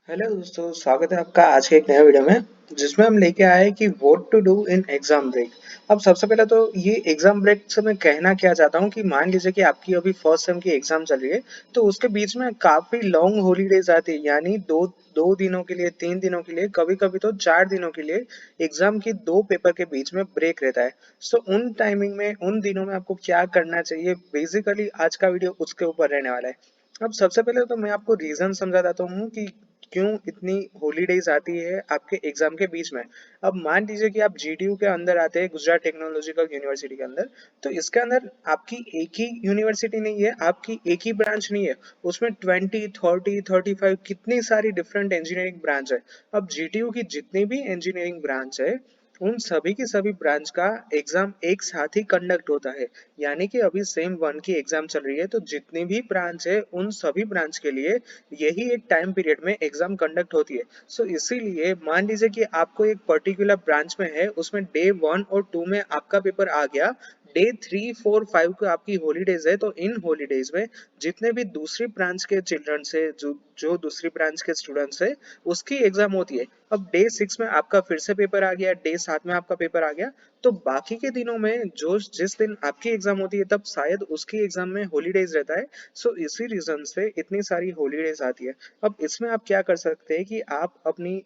Hello दोस्तों, स्वागत है आपका आज के एक नए वीडियो में जिसमें हम लेके आए कि what to do in exam break. अब सबसे पहले तो ये एग्जाम ब्रेक से मैं कहना क्या चाहता हूँ कि मान लीजिए कि आपकी अभी फर्स्ट सेम की एग्जाम चल रही है, तो उसके बीच में काफी लॉन्ग हॉलीडेज आती है, यानी दो दो दिनों के लिए, 3 दिनों के लिए, कभी कभी तो 4 दिनों के लिए एग्जाम की दो पेपर के बीच में ब्रेक रहता है। सो उन टाइमिंग में, उन दिनों में आपको क्या करना चाहिए, बेसिकली आज का वीडियो उसके ऊपर रहने वाला है। अब सबसे पहले तो मैं आपको रीजन समझा देता हूँ कि क्यों इतनी हॉलीडेज आती है आपके एग्जाम के बीच में। अब मान लीजिए कि आप जीटीयू के अंदर आते हैं, गुजरात टेक्नोलॉजिकल यूनिवर्सिटी के अंदर। तो इसके अंदर आपकी एक ही यूनिवर्सिटी नहीं है, आपकी एक ही ब्रांच नहीं है। उसमें 20, 30, 35 कितनी सारी डिफरेंट इंजीनियरिंग ब्रांच है। अब जीटीयू की जितनी भी इंजीनियरिंग ब्रांच है, उन सभी की सभी ब्रांच का एग्जाम एक साथ ही कंडक्ट होता है। यानी कि अभी सेम वन की एग्जाम चल रही है, तो जितनी भी ब्रांच है उन सभी ब्रांच के लिए यही एक टाइम पीरियड में एग्जाम कंडक्ट होती है। सो इसीलिए मान लीजिए कि आपको एक पर्टिकुलर ब्रांच में है, उसमें डे 1 और 2 में आपका पेपर आ गया, डे 3, 4, 5 को आपकी हॉलीडेज है, तो इन हॉलीडेज में जितने भी दूसरी ब्रांच के चिल्ड्रन से जो जो दूसरी ब्रांच के स्टूडेंट्स है, उसकी एग्जाम होती है। अब डे 6 में आपका फिर से पेपर आ गया, डे 7 में आपका पेपर आ गया, तो बाकी के दिनों में जो जिस दिन आपकी एग्जाम होती है, तब शायद उसकी एग्जाम में हॉलीडेज रहता है। सो इसी रीजन से इतनी सारी हॉलीडेज आती है। अब इसमें आप क्या कर सकते हैं कि आप अपनी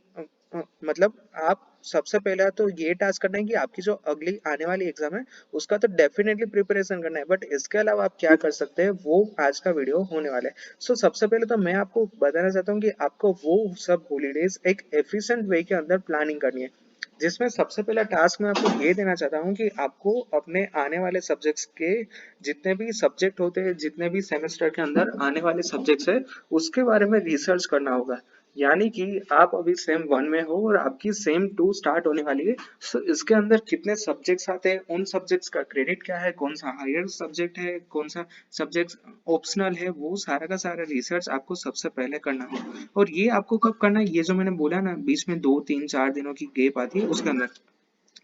मतलब आप सबसे पहला तो ये टास्क करना है कि आपकी जो अगली आने वाली एग्जाम है, उसका तो डेफिनेटली प्रिपरेशन करना है, बट इसके अलावा आप क्या कर सकते हैं वो आज का वीडियो होने वाला है। सो सबसे पहले तो मैं आपको बताना चाहता हूँ कि आपको वो सब हॉलीडेज एक एफिशिएंट वे के अंदर प्लानिंग करनी है, जिसमें सबसे पहला टास्क मैं आपको ये देना चाहता हूँ कि आपको अपने आने वाले सब्जेक्ट्स के जितने भी सब्जेक्ट होते हैं, जितने भी सेमेस्टर के अंदर आने वाले सब्जेक्ट्स है, उसके बारे में रिसर्च करना होगा। यानी कि आप अभी सेम 1 में हो और आपकी सेम 2 स्टार्ट होने वाली है। सो इसके अंदर कितने सब्जेक्ट्स आते हैं, उन सब्जेक्ट्स का क्रेडिट क्या है, कौन सा हायर सब्जेक्ट है, कौन सा सब्जेक्ट ऑप्शनल है, वो सारा का सारा रिसर्च आपको सबसे पहले करना है। और ये आपको कब करना है, ये जो मैंने बोला ना, बीच में 2, 3, 4 दिनों की गैप आती है उसके अंदर।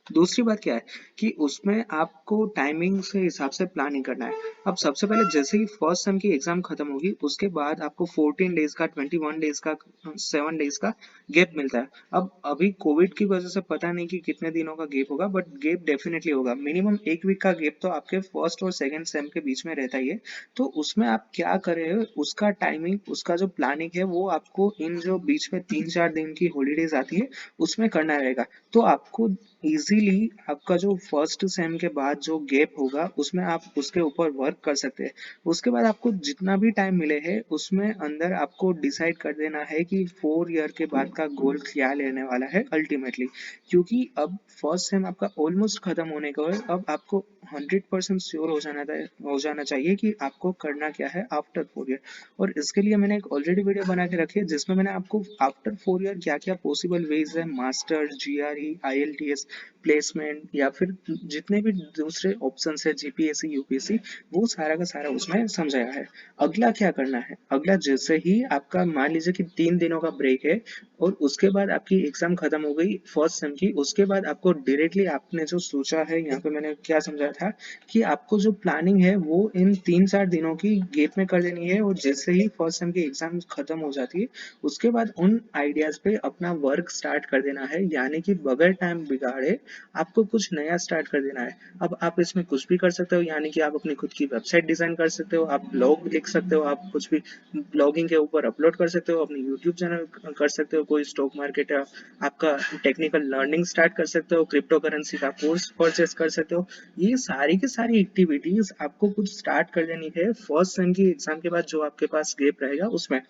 दूसरी बात क्या है कि उसमें आपको टाइमिंग से हिसाब से प्लानिंग करना है। अब सबसे पहले जैसे ही फर्स्ट सेम की एग्जाम खत्म होगी, उसके बाद आपको 14 डेज का, 21 डेज का, 7 डेज का गैप मिलता है। अब अभी कोविड की वजह से पता नहीं कि कितने दिनों का गैप होगा, बट गैप डेफिनेटली होगा। मिनिमम 1 वीक का गैप तो आपके फर्स्ट और सेकंड सेम के बीच में रहता ही है। तो उसमें आप क्या करें, उसका टाइमिंग, उसका जो प्लानिंग है, वो आपको इन जो बीच में 3-4 दिन की हॉलीडेज आती है, उसमें करना रहेगा। तो आपको इजीली आपका जो फर्स्ट सेम के बाद जो गैप होगा, उसमें आप उसके ऊपर वर्क कर सकते हैं। उसके बाद आपको जितना भी टाइम मिले है, उसमें अंदर आपको डिसाइड कर देना है कि 4 ईयर के बाद का गोल क्या लेने वाला है अल्टीमेटली। क्योंकि अब फर्स्ट सेम आपका ऑलमोस्ट खत्म होने को है। अब आपको 100% श्योर हो जाना चाहिए कि आपको करना क्या है आफ्टर 4 ईयर। और इसके लिए मैंने एक ऑलरेडी वीडियो बना के रखी है, जिसमें मैंने आपको आफ्टर 4 ईयर क्या क्या पॉसिबल वेज है, मास्टर, जीआरई, आईएलटीएस, प्लेसमेंट, या फिर जितने भी दूसरे ऑप्शन है, जीपीएससी, यूपीएससी, वो सारा का सारा उसमें समझाया है। अगला क्या करना है, अगला जैसे ही आपका मान लीजिए कि 3 दिनों का ब्रेक है और उसके बाद आपकी एग्जाम खत्म हो गई फर्स्ट सेम की, उसके बाद आपको डायरेक्टली आपने जो सोचा है, यहाँ पे मैंने क्या समझाया था कि आपको जो प्लानिंग है वो इन 3-4 दिनों की गैप में कर देनी है। और जैसे ही फर्स्ट सेम की एग्जाम खत्म हो जाती है, उसके बाद उन आइडियाज पे अपना वर्क स्टार्ट कर देना है, यानी कि बगैर टाइम बिगाड़े आपको कुछ नया स्टार्ट कर देना है। अब आप इसमें कुछ भी कर सकते हो, यानी कि आप अपनी खुद की वेबसाइट डिजाइन कर सकते हो, आप ब्लॉग लिख सकते हो, आप कुछ भी ब्लॉगिंग के ऊपर अपलोड कर सकते हो, अपनी यूट्यूब चैनल कर सकते हो, कोई स्टॉक मार्केट या आपका टेक्निकल लर्निंग स्टार्ट कर सकते हो, क्रिप्टो करेंसी का कोर्स परचेस कर सकते हो। ये सारी की सारी एक्टिविटीज आपको कुछ स्टार्ट कर देनी है फर्स्ट सेम की एग्जाम के बाद, जो आपके पास गैप रहेगा उसमें।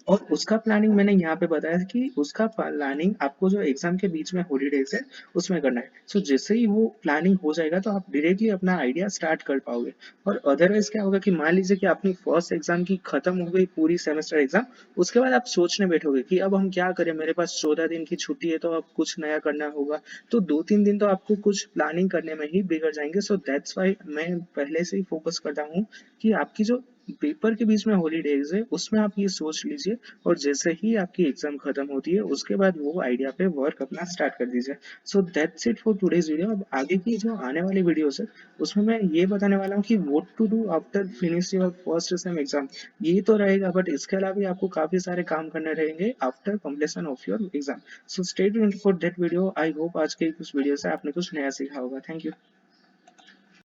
और उसका प्लानिंग मैंने यहाँ पे बताया था कि उसका प्लानिंग आपको जो एग्जाम के बीच में हॉलीडेज है उसमें करना है। सो जैसे ही वो प्लानिंग हो जाएगा, तो आप डायरेक्टली अपना आइडिया स्टार्ट कर पाओगे। और अदरवाइज क्या होगा कि मान लीजिए कि अपनी फर्स्ट एग्जाम की खत्म हो गई पूरी सेमेस्टर एग्जाम, उसके बाद आप सोचने बैठोगे कि अब हम क्या करें, मेरे पास 14 दिन की छुट्टी है, तो अब कुछ नया करना होगा। तो 2-3 दिन तो आपको कुछ प्लानिंग करने में ही बिगड़ जाएंगे। सो दैट्स वाई मैं पहले से ही फोकस करता हूँ कि आपकी जो पेपर के बीच में हॉलीडेज है उसमें आप ये सोच लीजिए, और जैसे ही आपकी एग्जाम खत्म होती है उसके बाद वो आइडिया पे वर्क अपना स्टार्ट कर दीजिए। So that's it for today's video. अब आगे की जो आने वाली वीडियोस है उसमें मैं ये बताने वाला हूँ कि what to do after finish your first sem exam. ये तो रहेगा, बट इसके अलावा भी आपको काफी सारे काम करने रहेंगे after completion of your exam. So stay tuned for that video. I hope आज के इस वीडियो से आपने कुछ नया सीखा होगा। Thank you.